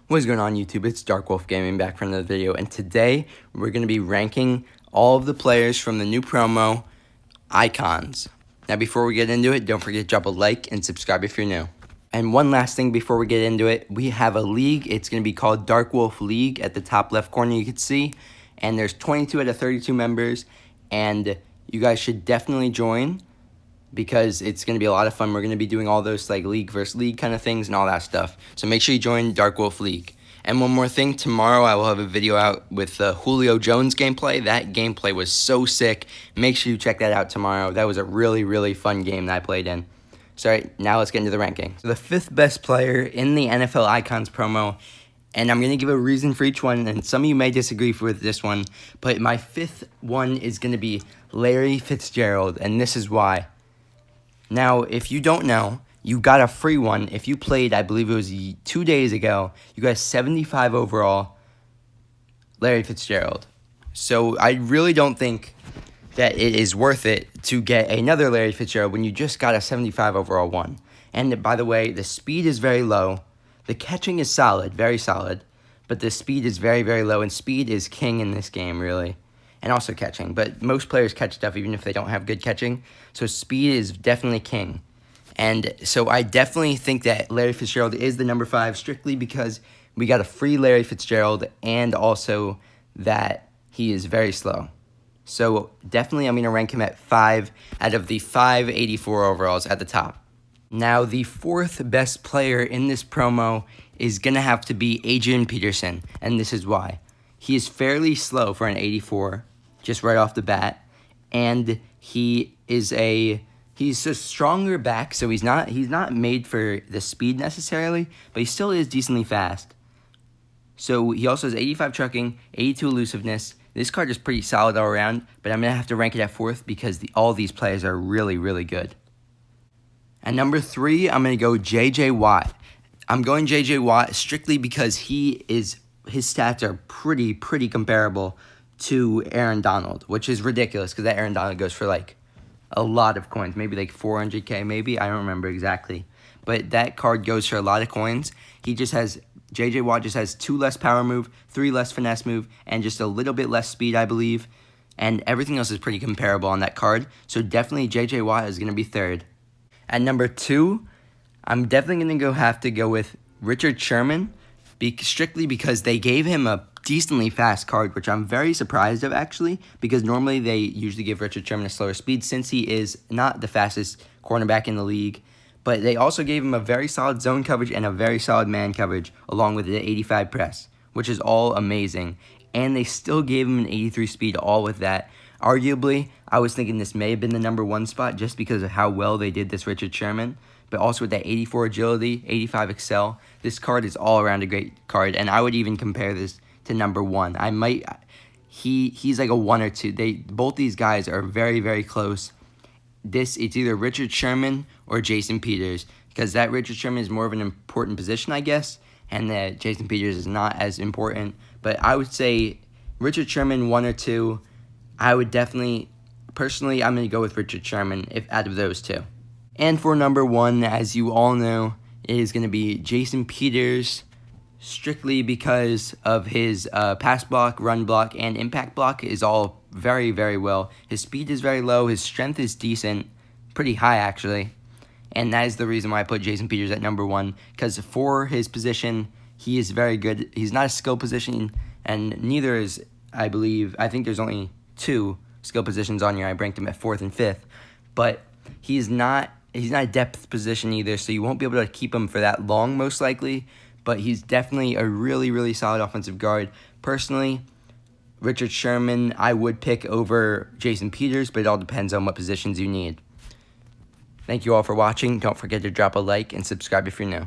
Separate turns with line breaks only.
What is going on, YouTube? It's Dark Wolf Gaming back for another video, and today we're going to be ranking all of the players from the new promo, Icons. Now, before we get into it, don't forget to drop a like and subscribe if you're new. And one last thing before we get into it, we have a league. It's going to be called Dark Wolf League. At the top left corner, you can see, and there's 22 out of 32 members, and you guys should definitely join, because it's going to be a lot of fun. We're going to be doing all those like league versus league kind of things and all that stuff. So make sure you join Dark Wolf League. And one more thing, tomorrow I will have a video out with the Julio Jones gameplay. That gameplay was so sick. Make sure you check that out tomorrow. That was a really, really fun game that I played in. So right, now let's get into the ranking. So the 5th best player in the NFL Icons promo, and I'm going to give a reason for each one, and some of you may disagree with this one, but my 5th one is going to be Larry Fitzgerald, and this is why. Now, if you don't know, you got a free one. If you played, I believe it was 2 days ago, you got 75 overall, Larry Fitzgerald. So I really don't think that it is worth it to get another Larry Fitzgerald when you just got a 75 overall one. And by the way, the speed is very low. The catching is solid, very solid, but the speed is very, very low, and speed is king in this game, really. And also catching, but most players catch stuff even if they don't have good catching, so speed is definitely king. And so I definitely think that Larry Fitzgerald is the number 5, strictly because we got a free Larry Fitzgerald, and also that he is very slow. So definitely I'm going to rank him at 5 out of the 584 overalls at the top. Now, the 4th best player in this promo is going to have to be ADRIAN Peterson, and this is why. He is fairly slow for an 84, just right off the bat, and he's a stronger back, so he's not made for the speed necessarily, but he still is decently fast. So he also has 85 trucking, 82 elusiveness. This card is pretty solid all around, but I'm going to have to rank it at 4th because all these players are really, really good. At number 3, I'm going to go J.J. Watt. I'm going J.J. Watt strictly because his stats are pretty comparable to Aaron Donald, which is ridiculous because that Aaron Donald goes for like a lot of coins, maybe like 400k, maybe, I don't remember exactly, but that card goes for a lot of coins. J.J. Watt just has 2 less power move, 3 less finesse move, and just a little bit less speed, I believe, and everything else is pretty comparable on that card, so definitely J.J. Watt is going to be 3rd. At number 2, I'm definitely going to have to go with Richard Sherman, strictly because they gave him a decently fast card, which I'm very surprised of, actually, because normally they usually give Richard Sherman a slower speed since he is not the fastest cornerback in the league. But they also gave him a very solid zone coverage and a very solid man coverage, along with the 85 press, which is all amazing. And they still gave him an 83 speed, all with that. Arguably, I was thinking this may have been the number 1 spot just because of how well they did this Richard Sherman. But also with that 84 agility, 85 excel, this card is all around a great card, and I would even compare this to number 1. He's like a 1 or 2. Both these guys are very, very close. It's either Richard Sherman or Jason Peters, because that Richard Sherman is more of an important position, I guess, and that Jason Peters is not as important. But I would say Richard Sherman 1 or 2. I would definitely, personally, I'm going to go with Richard Sherman out of those 2. And for number 1, as you all know, it is going to be Jason Peters, strictly because of his pass block, run block, and impact block is all very, very well. His speed is very low. His strength is decent, pretty high actually. And that is the reason why I put Jason Peters at number 1, because for his position, he is very good. He's not a skill position, and neither is, I think there's only 2 skill positions on here. I ranked him at 4th and 5th, but he's not a depth position either, so you won't be able to keep him for that long, most likely, but he's definitely a really, really solid offensive guard. Personally, Richard Sherman I would pick over Jason Peters, but it all depends on what positions you need. Thank you all for watching. Don't forget to drop a like and subscribe if you're new.